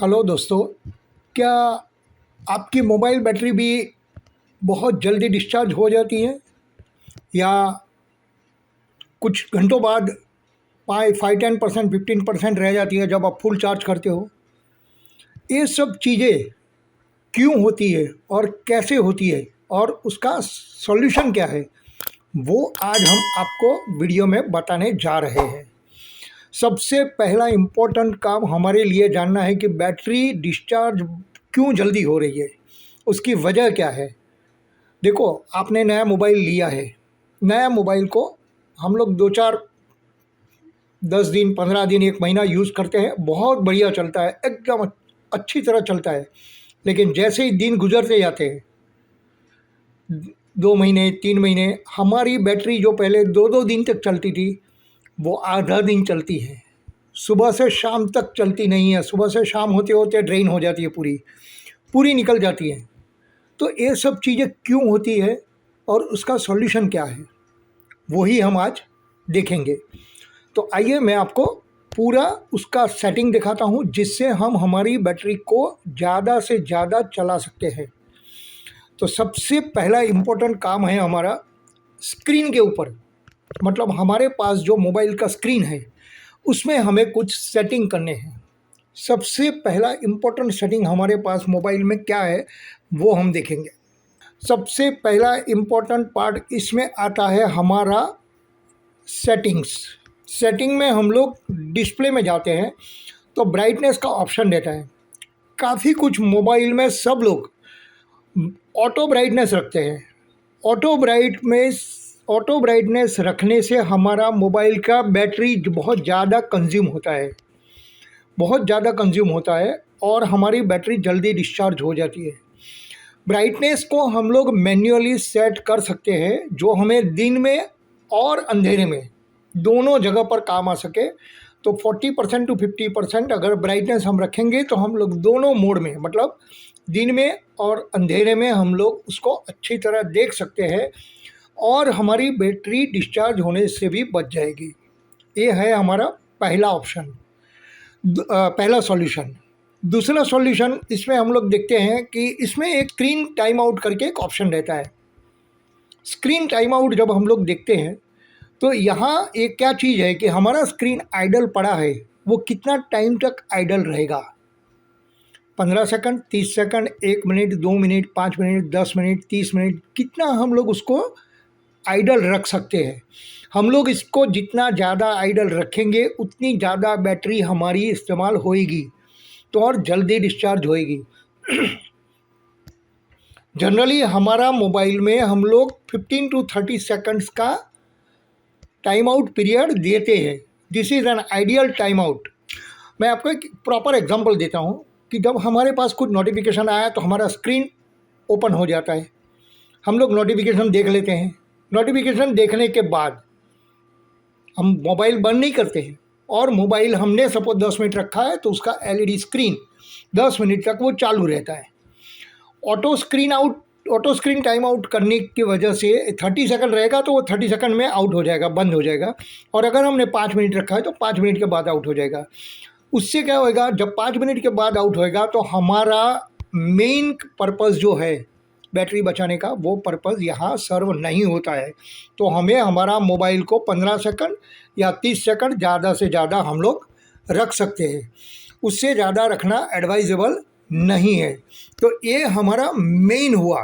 Hello दोस्तों, क्या आपकी मोबाइल बैटरी भी बहुत जल्दी डिस्चार्ज हो जाती है या कुछ घंटों बाद 5-10% 15% रह जाती है जब आप फुल चार्ज करते हो? ये सब चीज़ें क्यों होती है और कैसे होती है और उसका सॉल्यूशन क्या है, वो आज हम आपको वीडियो में बताने जा रहे हैं। सबसे पहला इम्पोर्टेंट काम हमारे लिए जानना है कि बैटरी डिस्चार्ज क्यों जल्दी हो रही है, उसकी वजह क्या है। देखो, आपने नया मोबाइल लिया है। नया मोबाइल को हम लोग 2-4 10 दिन 15 दिन 1 महीना यूज़ करते हैं, बहुत बढ़िया चलता है, एकदम अच्छी तरह चलता है। लेकिन जैसे ही दिन गुजरते जाते हैं, 2 महीने 3 महीने, हमारी बैटरी जो पहले 2-2 दिन तक चलती थी, वो आधा दिन चलती है। सुबह से शाम तक चलती नहीं है, सुबह से शाम होते होते ड्रेन हो जाती है, पूरी पूरी निकल जाती है। तो ये सब चीज़ें क्यों होती है और उसका सॉल्यूशन क्या है, वही हम आज देखेंगे। तो आइए मैं आपको पूरा उसका सेटिंग दिखाता हूँ, जिससे हम हमारी बैटरी को ज़्यादा से ज़्यादा चला सकते हैं। तो सबसे पहला इम्पोर्टेंट काम है हमारा स्क्रीन के ऊपर, मतलब हमारे पास जो मोबाइल का स्क्रीन है उसमें हमें कुछ सेटिंग करने हैं। सबसे पहला इम्पोर्टेंट सेटिंग हमारे पास मोबाइल में क्या है, वो हम देखेंगे। सबसे पहला इम्पोर्टेंट पार्ट इसमें आता है हमारा सेटिंग्स। सेटिंग में हम लोग डिस्प्ले में जाते हैं तो ब्राइटनेस का ऑप्शन देता है। काफ़ी कुछ मोबाइल में सब लोग ऑटो ब्राइटनेस रखते हैं। ऑटो ब्राइटनेस रखने से हमारा मोबाइल का बैटरी बहुत ज़्यादा कंज्यूम होता है, बहुत ज़्यादा कंज्यूम होता है और हमारी बैटरी जल्दी डिस्चार्ज हो जाती है। ब्राइटनेस को हम लोग मैन्युअली सेट कर सकते हैं, जो हमें दिन में और अंधेरे में दोनों जगह पर काम आ सके। तो 40% to 50% अगर ब्राइटनेस हम रखेंगे तो हम लोग दोनों मोड में, मतलब दिन में और अंधेरे में, हम लोग उसको अच्छी तरह देख सकते हैं और हमारी बैटरी डिस्चार्ज होने से भी बच जाएगी। ये है हमारा पहला ऑप्शन, पहला सॉल्यूशन। दूसरा सॉल्यूशन इसमें हम लोग देखते हैं कि इसमें एक स्क्रीन टाइम आउट करके एक ऑप्शन रहता है। स्क्रीन टाइम आउट जब हम लोग देखते हैं तो यहाँ एक क्या चीज़ है कि हमारा स्क्रीन आइडल पड़ा है, वो कितना टाइम तक आइडल रहेगा। 15 second, 30 second, 1 minute, 2 minute, 5 minute, 10 minute, 30 minute, कितना हम लोग उसको आइडल रख सकते हैं। हम लोग इसको जितना ज़्यादा आइडल रखेंगे उतनी ज़्यादा बैटरी हमारी इस्तेमाल होएगी, तो और जल्दी डिस्चार्ज होएगी। जनरली हमारा मोबाइल में हम लोग 15 to 30 सेकंड्स का टाइम आउट पीरियड देते हैं। This is an ideal time out. मैं आपको एक प्रॉपर एग्जांपल देता हूँ कि जब हमारे पास कुछ नोटिफिकेशन आया तो हमारा स्क्रीन ओपन हो जाता है, हम लोग नोटिफिकेशन देख लेते हैं। नोटिफिकेशन देखने के बाद हम मोबाइल बंद नहीं करते हैं, और मोबाइल हमने सपोज 10 मिनट रखा है तो उसका एलईडी स्क्रीन 10 मिनट तक वो चालू रहता है। ऑटो स्क्रीन टाइम आउट करने की वजह से 30 सेकंड रहेगा तो वो 30 सेकंड में आउट हो जाएगा, बंद हो जाएगा। और अगर हमने 5 मिनट रखा है तो 5 मिनट के बाद आउट हो जाएगा। उससे क्या होएगा, जब 5 मिनट के बाद आउट होएगा तो हमारा मेन पर्पज़ जो है बैटरी बचाने का, वो पर्पज़ यहाँ सर्व नहीं होता है। तो हमें हमारा मोबाइल को 15 सेकंड या 30 सेकंड ज़्यादा से ज़्यादा हम लोग रख सकते हैं, उससे ज़्यादा रखना एडवाइजेबल नहीं है। तो ये हमारा मेन हुआ।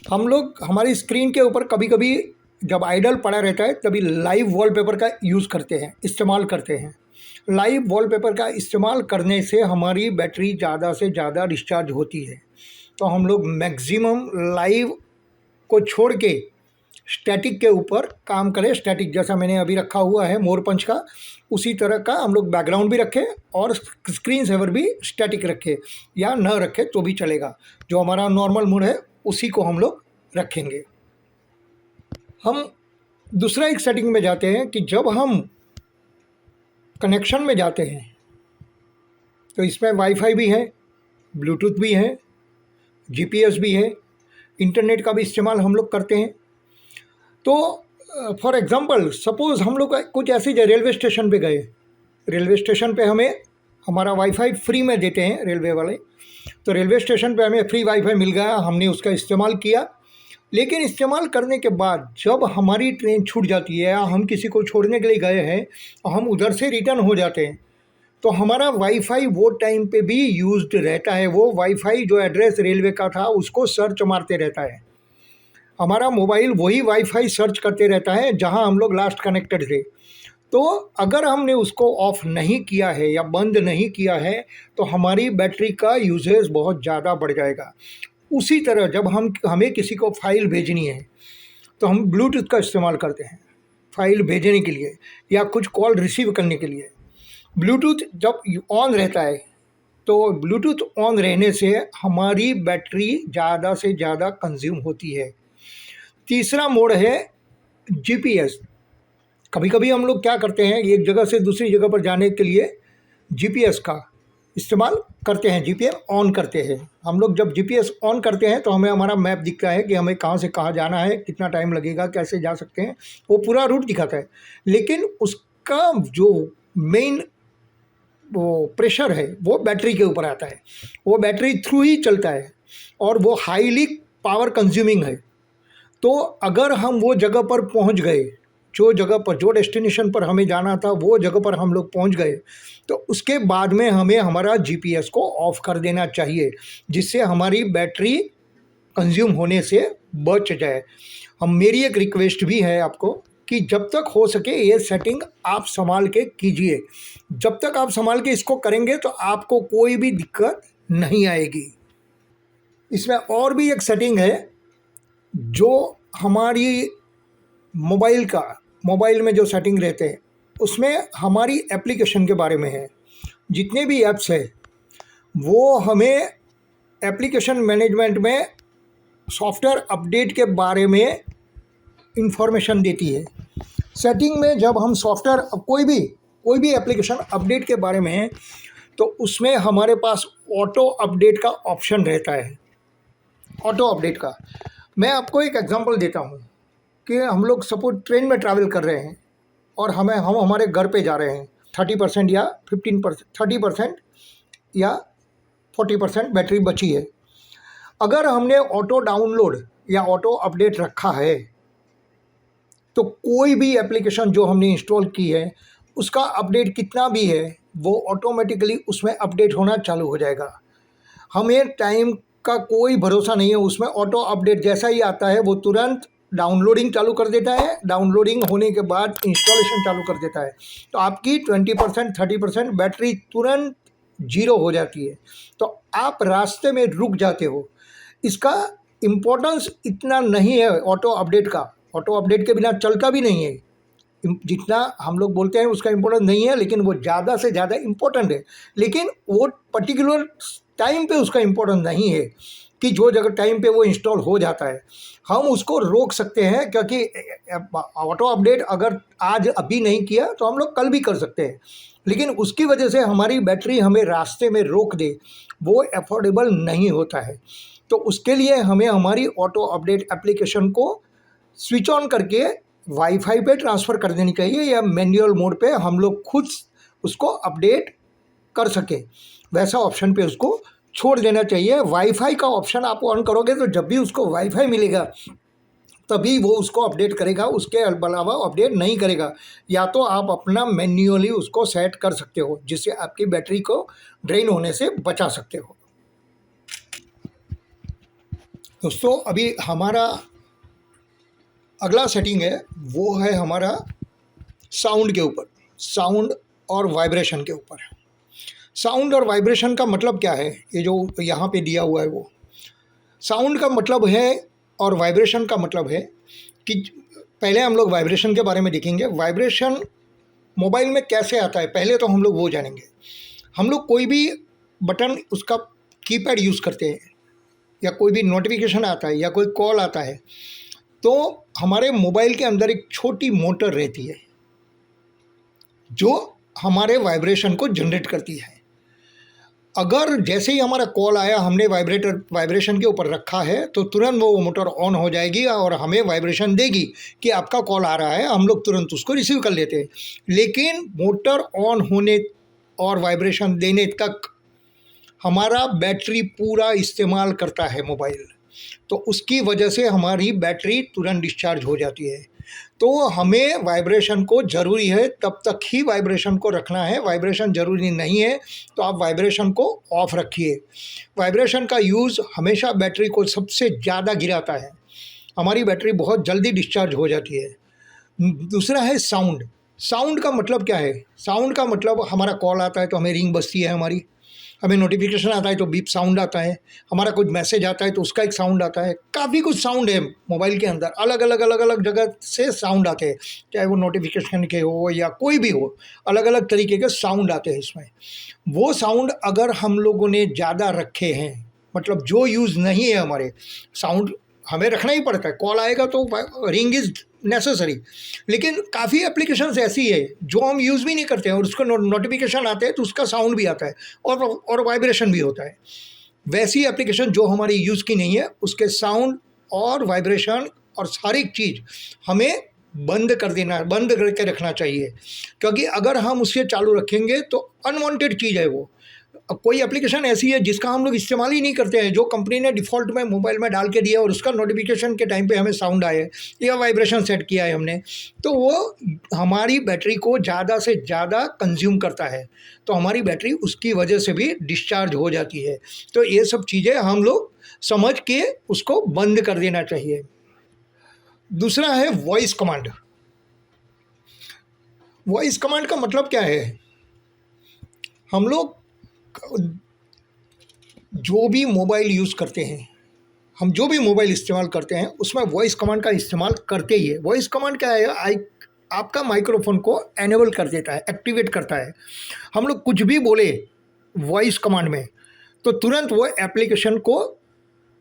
हम लोग हमारी स्क्रीन के ऊपर कभी कभी जब आइडल पड़ा रहता है तभी लाइव वॉलपेपर का यूज़ करते हैं, इस्तेमाल करते हैं। लाइव वॉलपेपर का इस्तेमाल करने से हमारी बैटरी ज़्यादा से ज़्यादा डिस्चार्ज होती है। तो हम लोग मैक्सिमम लाइव को छोड़ के स्टैटिक के ऊपर काम करें। स्टैटिक जैसा मैंने अभी रखा हुआ है मोरपंच का, उसी तरह का हम लोग बैकग्राउंड भी रखें और स्क्रीन सेवर भी स्टैटिक रखें, या न रखें तो भी चलेगा। जो हमारा नॉर्मल मोड है उसी को हम लोग रखेंगे। हम दूसरा एक सेटिंग में जाते हैं कि जब हम कनेक्शन में जाते हैं तो इसमें वाईफाई भी है, ब्लूटूथ भी है, जीपीएस भी है, इंटरनेट का भी इस्तेमाल हम लोग करते हैं। तो फॉर एग्ज़ाम्पल सपोज़ हम लोग कुछ ऐसी रेलवे स्टेशन पे गए, रेलवे स्टेशन पे हमें हमारा वाईफाई फ्री में देते हैं रेलवे वाले। तो रेलवे स्टेशन पे हमें फ्री वाईफाई मिल गया, हमने उसका इस्तेमाल किया। लेकिन इस्तेमाल करने के बाद जब हमारी ट्रेन छूट जाती है या हम किसी को छोड़ने के लिए गए हैं और हम उधर से रिटर्न हो जाते हैं, तो हमारा वाईफाई वो टाइम पे भी यूज्ड रहता है। वो वाईफाई जो एड्रेस रेलवे का था उसको सर्च मारते रहता है। हमारा मोबाइल वही वाईफाई सर्च करते रहता है जहां हम लोग लास्ट कनेक्टेड थे। तो अगर हमने उसको ऑफ़ नहीं किया है या बंद नहीं किया है तो हमारी बैटरी का यूसेज बहुत ज़्यादा बढ़ जाएगा। उसी तरह जब हमें किसी को फ़ाइल भेजनी है तो हम ब्लूटूथ का इस्तेमाल करते हैं फ़ाइल भेजने के लिए या कुछ कॉल रिसीव करने के लिए। ब्लूटूथ जब ऑन रहता है तो ब्लूटूथ ऑन रहने से हमारी बैटरी ज़्यादा से ज़्यादा कंज्यूम होती है। तीसरा मोड है जीपीएस। कभी कभी हम लोग क्या करते हैं, एक जगह से दूसरी जगह पर जाने के लिए जीपीएस का इस्तेमाल करते हैं, जीपीएस ऑन करते हैं। हम लोग जब जीपीएस ऑन करते हैं तो हमें हमारा मैप दिखता है कि हमें कहाँ से कहाँ जाना है, कितना टाइम लगेगा, कैसे जा सकते हैं, वो पूरा रूट दिखाता है। लेकिन उसका जो मेन वो प्रेशर है वो बैटरी के ऊपर आता है, वो बैटरी थ्रू ही चलता है और वो हाईली पावर कंज्यूमिंग है। तो अगर हम वो जगह पर पहुंच गए, जो जगह पर, जो डेस्टिनेशन पर हमें जाना था वो जगह पर हम लोग पहुंच गए, तो उसके बाद में हमें हमारा जीपीएस को ऑफ कर देना चाहिए, जिससे हमारी बैटरी कंज्यूम होने से बच जाए। मेरी एक रिक्वेस्ट भी है आपको कि जब तक हो सके ये सेटिंग आप संभाल के कीजिए। जब तक आप संभाल के इसको करेंगे तो आपको कोई भी दिक्कत नहीं आएगी। इसमें और भी एक सेटिंग है जो हमारी मोबाइल में जो सेटिंग रहते हैं उसमें हमारी एप्लीकेशन के बारे में है। जितने भी ऐप्स है वो हमें एप्लीकेशन मैनेजमेंट में सॉफ्टवेयर अपडेट के बारे में इंफॉर्मेशन देती है। सेटिंग में जब हम सॉफ्टवेयर कोई भी एप्लीकेशन अपडेट के बारे में है तो उसमें हमारे पास ऑटो अपडेट का ऑप्शन रहता है। ऑटो अपडेट का मैं आपको एक एग्जांपल देता हूँ कि हम लोग सपोज ट्रेन में ट्रैवल कर रहे हैं और हम हमारे घर पे जा रहे हैं, 30% या 15%, 30% या 40% बैटरी बची है। अगर हमने ऑटो डाउनलोड या ऑटो अपडेट रखा है तो कोई भी एप्लीकेशन जो हमने इंस्टॉल की है उसका अपडेट कितना भी है वो ऑटोमेटिकली उसमें अपडेट होना चालू हो जाएगा। हमें टाइम का कोई भरोसा नहीं है, उसमें ऑटो अपडेट जैसा ही आता है वो तुरंत डाउनलोडिंग चालू कर देता है, डाउनलोडिंग होने के बाद इंस्टॉलेशन चालू कर देता है। तो आपकी 20% 30% बैटरी तुरंत जीरो हो जाती है, तो आप रास्ते में रुक जाते हो। इसका इम्पोर्टेंस इतना नहीं है ऑटो अपडेट का, ऑटो अपडेट के बिना चलता भी नहीं है जितना हम लोग बोलते हैं, उसका इम्पोर्टेंस नहीं है, लेकिन वो ज़्यादा से ज़्यादा इम्पोर्टेंट है। लेकिन वो पर्टिकुलर टाइम पे उसका इम्पोर्टेंस नहीं है कि जो जगह टाइम पे वो इंस्टॉल हो जाता है हम उसको रोक सकते हैं, क्योंकि ऑटो अपडेट अगर आज अभी नहीं किया तो हम लोग कल भी कर सकते हैं। लेकिन उसकी वजह से हमारी बैटरी हमें रास्ते में रोक दे वो अफोर्डेबल नहीं होता है। तो उसके लिए हमें हमारी ऑटो अपडेट एप्लीकेशन को स्विच ऑन करके वाईफाई पे ट्रांसफ़र कर देनी चाहिए या मैनुअल मोड पे हम लोग खुद उसको अपडेट कर सके, वैसा ऑप्शन पे उसको छोड़ देना चाहिए। वाईफाई का ऑप्शन आप ऑन करोगे तो जब भी उसको वाईफाई मिलेगा तभी वो उसको अपडेट करेगा, उसके अलावा अपडेट नहीं करेगा। या तो आप अपना मैन्युअली उसको सेट कर सकते हो जिससे आपकी बैटरी को ड्रेन होने से बचा सकते हो। दोस्तों अभी हमारा अगला सेटिंग है वो है हमारा साउंड के ऊपर, साउंड और वाइब्रेशन के ऊपर। साउंड और वाइब्रेशन का मतलब क्या है, ये जो यहाँ पे दिया हुआ है वो साउंड का मतलब है और वाइब्रेशन का मतलब है कि पहले हम लोग वाइब्रेशन के बारे में देखेंगे। वाइब्रेशन मोबाइल में कैसे आता है पहले तो हम लोग वो जानेंगे। हम लोग कोई भी बटन उसका कीपैड यूज़ करते हैं या कोई भी नोटिफिकेशन आता है या कोई कॉल आता है तो हमारे मोबाइल के अंदर एक छोटी मोटर रहती है जो हमारे वाइब्रेशन को जनरेट करती है। अगर जैसे ही हमारा कॉल आया हमने वाइब्रेशन के ऊपर रखा है तो तुरंत वो मोटर ऑन हो जाएगी और हमें वाइब्रेशन देगी कि आपका कॉल आ रहा है, हम लोग तुरंत उसको रिसीव कर लेते हैं। लेकिन मोटर ऑन होने और वाइब्रेशन देने तक हमारा बैटरी पूरा इस्तेमाल करता है मोबाइल, तो उसकी वजह से हमारी बैटरी तुरंत डिस्चार्ज हो जाती है। तो हमें वाइब्रेशन को ज़रूरी है तब तक ही वाइब्रेशन को रखना है, वाइब्रेशन ज़रूरी नहीं है तो आप वाइब्रेशन को ऑफ रखिए। वाइब्रेशन का यूज़ हमेशा बैटरी को सबसे ज़्यादा गिराता है, हमारी बैटरी बहुत जल्दी डिस्चार्ज हो जाती है। दूसरा है साउंड। साउंड का मतलब क्या है? साउंड का मतलब हमारा कॉल आता है तो हमें रिंग बजती है हमारी, हमें नोटिफिकेशन आता है तो बीप साउंड आता है, हमारा कुछ मैसेज आता है तो उसका एक साउंड आता है। काफ़ी कुछ साउंड है मोबाइल के अंदर, अलग अलग जगह से साउंड आते हैं, चाहे वो नोटिफिकेशन के हो या कोई भी हो, अलग अलग तरीके के साउंड आते हैं इसमें। वो साउंड अगर हम लोगों ने ज़्यादा रखे हैं, मतलब जो यूज़ नहीं है हमारे, साउंड हमें रखना ही पड़ता है, कॉल आएगा तो रिंग इज़ नेसेसरी, लेकिन काफ़ी एप्लीकेशंस ऐसी है जो हम यूज़ भी नहीं करते हैं और उसको नोटिफिकेशन आते हैं तो उसका साउंड भी आता है और वाइब्रेशन भी होता है। वैसी एप्लीकेशन जो हमारी यूज़ की नहीं है, उसके साउंड और वाइब्रेशन और सारी चीज़ हमें बंद कर देना, बंद करके रखना चाहिए, क्योंकि अगर हम उससे चालू रखेंगे तो अनवांटेड चीज़ है वो। अब कोई एप्लीकेशन ऐसी है जिसका हम लोग इस्तेमाल ही नहीं करते हैं, जो कंपनी ने डिफ़ॉल्ट में मोबाइल में डाल के दिया और उसका नोटिफिकेशन के टाइम पे हमें साउंड आए या वाइब्रेशन सेट किया है हमने, तो वो हमारी बैटरी को ज़्यादा से ज़्यादा कंज्यूम करता है, तो हमारी बैटरी उसकी वजह से भी डिस्चार्ज हो जाती है। तो ये सब चीज़ें हम लोग समझ के उसको बंद कर देना चाहिए। दूसरा है वॉइस कमांड। वॉइस कमांड का मतलब क्या है? हम लोग जो भी मोबाइल यूज़ करते हैं, हम जो भी मोबाइल इस्तेमाल करते हैं उसमें वॉइस कमांड का इस्तेमाल करते ही है। वॉइस कमांड क्या है? आपका माइक्रोफोन को एनेबल कर देता है, एक्टिवेट करता है। हम लोग कुछ भी बोले वॉइस कमांड में तो तुरंत वो एप्लीकेशन को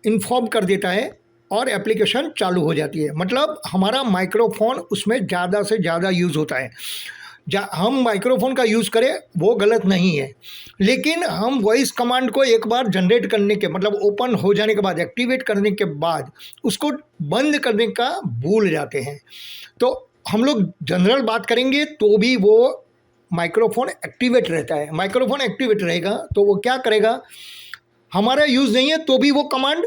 इन्फॉर्म कर देता है और एप्लीकेशन चालू हो जाती है। मतलब हमारा माइक्रोफोन उसमें ज़्यादा से ज़्यादा यूज़ होता है। हम माइक्रोफोन का यूज़ करें वो गलत नहीं है, लेकिन हम वॉइस कमांड को एक बार जनरेट करने के मतलब ओपन हो जाने के बाद, एक्टिवेट करने के बाद उसको बंद करने का भूल जाते हैं। तो हम लोग जनरल बात करेंगे तो भी वो माइक्रोफोन एक्टिवेट रहता है। माइक्रोफोन एक्टिवेट रहेगा तो वो क्या करेगा, हमारा यूज़ नहीं है तो भी वो कमांड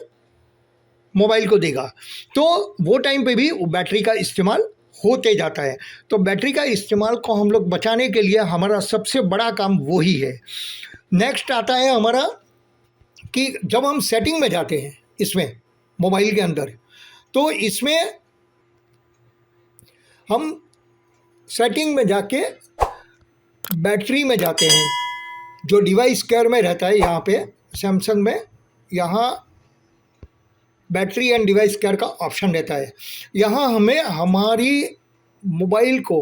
मोबाइल को देगा, तो वो टाइम पे भी वो बैटरी का इस्तेमाल होते जाता है। तो बैटरी का इस्तेमाल को हम लोग बचाने के लिए हमारा सबसे बड़ा काम वही है। नेक्स्ट आता है हमारा कि जब हम सेटिंग में जाते हैं इसमें मोबाइल के अंदर, तो इसमें हम सेटिंग में जाके बैटरी में जाते हैं, जो डिवाइस केयर में रहता है, यहाँ पे सैमसंग में यहाँ बैटरी एंड डिवाइस केयर का ऑप्शन रहता है। यहाँ हमें हमारी मोबाइल को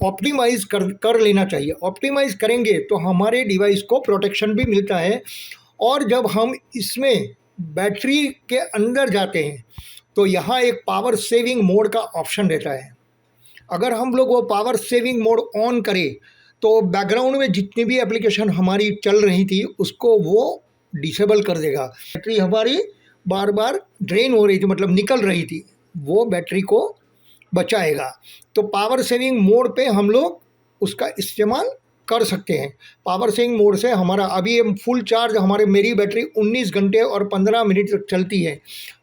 ऑप्टिमाइज़ कर लेना चाहिए। ऑप्टिमाइज़ करेंगे तो हमारे डिवाइस को प्रोटेक्शन भी मिलता है, और जब हम इसमें बैटरी के अंदर जाते हैं तो यहाँ एक पावर सेविंग मोड का ऑप्शन रहता है। अगर हम लोग वो पावर सेविंग मोड ऑन करें तो बैकग्राउंड में जितनी भी एप्लीकेशन हमारी चल रही थी उसको वो डिसेबल कर देगा। बैटरी हमारी बार बार ड्रेन हो रही थी, मतलब निकल रही थी, वो बैटरी को बचाएगा। तो पावर सेविंग मोड पे हम लोग उसका इस्तेमाल कर सकते हैं। पावर सेविंग मोड से हमारा अभी फुल चार्ज, मेरी बैटरी 19 घंटे और 15 मिनट तक चलती है,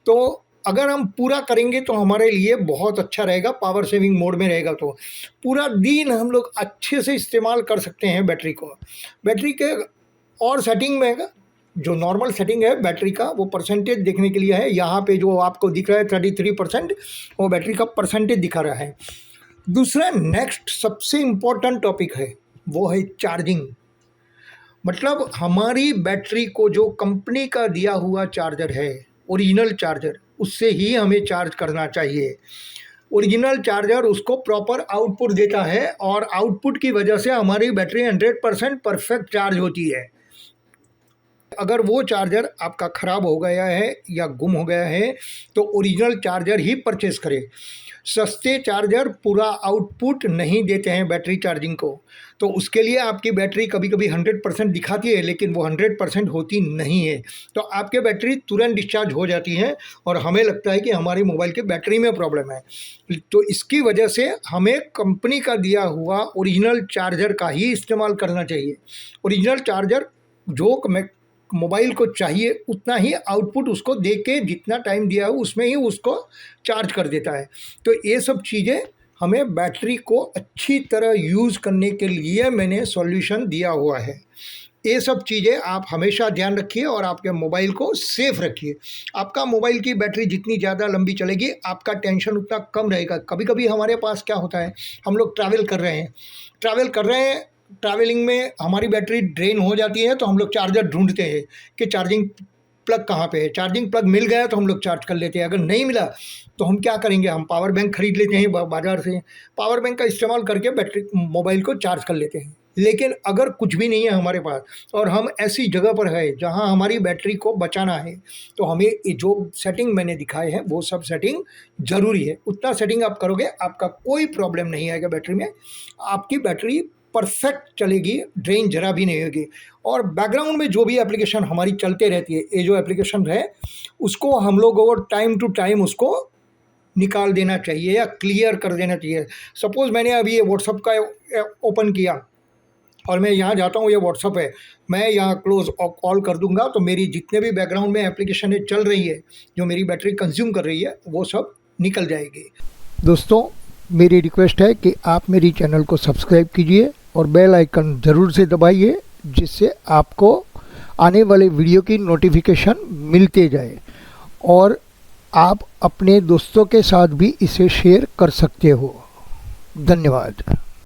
तो अगर हम पूरा करेंगे तो हमारे लिए बहुत अच्छा रहेगा। पावर सेविंग मोड में रहेगा तो पूरा दिन हम लोग अच्छे से इस्तेमाल कर सकते हैं बैटरी को। बैटरी के और सेटिंग में जो नॉर्मल सेटिंग है बैटरी का, वो परसेंटेज देखने के लिए है। यहाँ पे जो आपको दिख रहा है 33%, वो बैटरी का परसेंटेज दिखा रहा है। दूसरा नेक्स्ट सबसे इम्पोर्टेंट टॉपिक है, वो है चार्जिंग। मतलब हमारी बैटरी को जो कंपनी का दिया हुआ चार्जर है, ओरिजिनल चार्जर, उससे ही हमें चार्ज करना चाहिए। ओरिजिनल चार्जर उसको प्रॉपर आउटपुट देता है और आउटपुट की वजह से हमारी बैटरी 100% परफेक्ट चार्ज होती है। अगर वो चार्जर आपका ख़राब हो गया है या गुम हो गया है तो ओरिजिनल चार्जर ही परचेज़ करें। सस्ते चार्जर पूरा आउटपुट नहीं देते हैं बैटरी चार्जिंग को। तो उसके लिए आपकी बैटरी कभी कभी 100% दिखाती है, लेकिन वो 100% होती नहीं है। तो आपके बैटरी तुरंत डिस्चार्ज हो जाती है और हमें लगता है कि हमारी मोबाइल की बैटरी में प्रॉब्लम है। तो इसकी वजह से हमें कंपनी का दिया हुआ ओरिजिनल चार्जर का ही इस्तेमाल करना चाहिए। ओरिजिनल चार्जर जो मोबाइल को चाहिए उतना ही आउटपुट उसको दे के जितना टाइम दिया है उसमें ही उसको चार्ज कर देता है। तो ये सब चीज़ें हमें बैटरी को अच्छी तरह यूज़ करने के लिए मैंने सॉल्यूशन दिया हुआ है। ये सब चीज़ें आप हमेशा ध्यान रखिए और आपके मोबाइल को सेफ रखिए। आपका मोबाइल की बैटरी जितनी ज़्यादा लंबी चलेगी आपका टेंशन उतना कम रहेगा। कभी कभी हमारे पास क्या होता है, हम लोग ट्रैवल कर रहे हैं, ट्रैवलिंग में हमारी बैटरी ड्रेन हो जाती है तो हम लोग चार्जर ढूंढते हैं कि चार्जिंग प्लग कहाँ पे है। चार्जिंग प्लग मिल गया तो हम लोग चार्ज कर लेते हैं, अगर नहीं मिला तो हम क्या करेंगे, हम पावर बैंक खरीद लेते हैं बाज़ार से। पावर बैंक का इस्तेमाल करके बैटरी मोबाइल को चार्ज कर लेते हैं। लेकिन अगर कुछ भी नहीं है हमारे पास और हम ऐसी जगह पर है जहाँ हमारी बैटरी को बचाना है, तो हमें ये जो सेटिंग मैंने दिखाए हैं वो सब सेटिंग ज़रूरी है। उतना सेटिंग आप करोगे आपका कोई प्रॉब्लम नहीं आएगा बैटरी में, आपकी बैटरी परफेक्ट चलेगी, ड्रेन जरा भी नहीं होगी। और बैकग्राउंड में जो भी एप्लीकेशन हमारी चलते रहती है, ये जो एप्लीकेशन है उसको हम लोग और टाइम टू टाइम उसको निकाल देना चाहिए या क्लियर कर देना चाहिए। सपोज़ मैंने अभी ये व्हाट्सअप का ओपन किया और मैं यहाँ जाता हूँ, ये व्हाट्सअप है, मैं यहाँ क्लोज कॉल कर दूंगा तो मेरी जितने भी बैकग्राउंड में एप्लीकेशन चल रही है जो मेरी बैटरी कंज्यूम कर रही है वो सब निकल जाएगी। दोस्तों, मेरी रिक्वेस्ट है कि आप मेरी चैनल को सब्सक्राइब कीजिए और बेल आइकन ज़रूर से दबाइए, जिससे आपको आने वाले वीडियो की नोटिफिकेशन मिलते जाए और आप अपने दोस्तों के साथ भी इसे शेयर कर सकते हो। धन्यवाद।